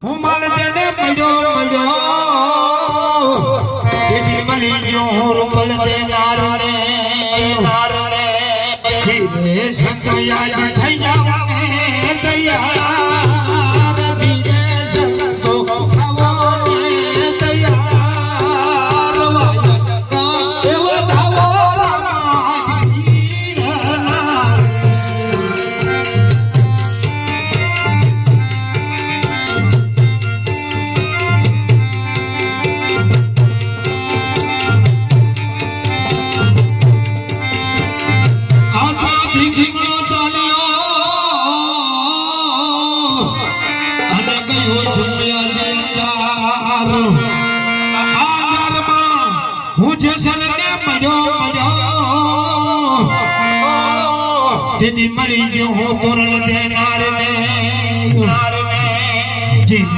હું માલ દેને મળ્યો દીદી મળી ગયો રૂપલ દે નાર રે ધીરે સંતોયા થઈ જાવ ને તૈયાર ધીરે સંતો આવો ને તૈયાર વાયા એવો ધાવો રામા ધીરનાર દીદી મળી ગયો હું તોરલ દે નાર ને જી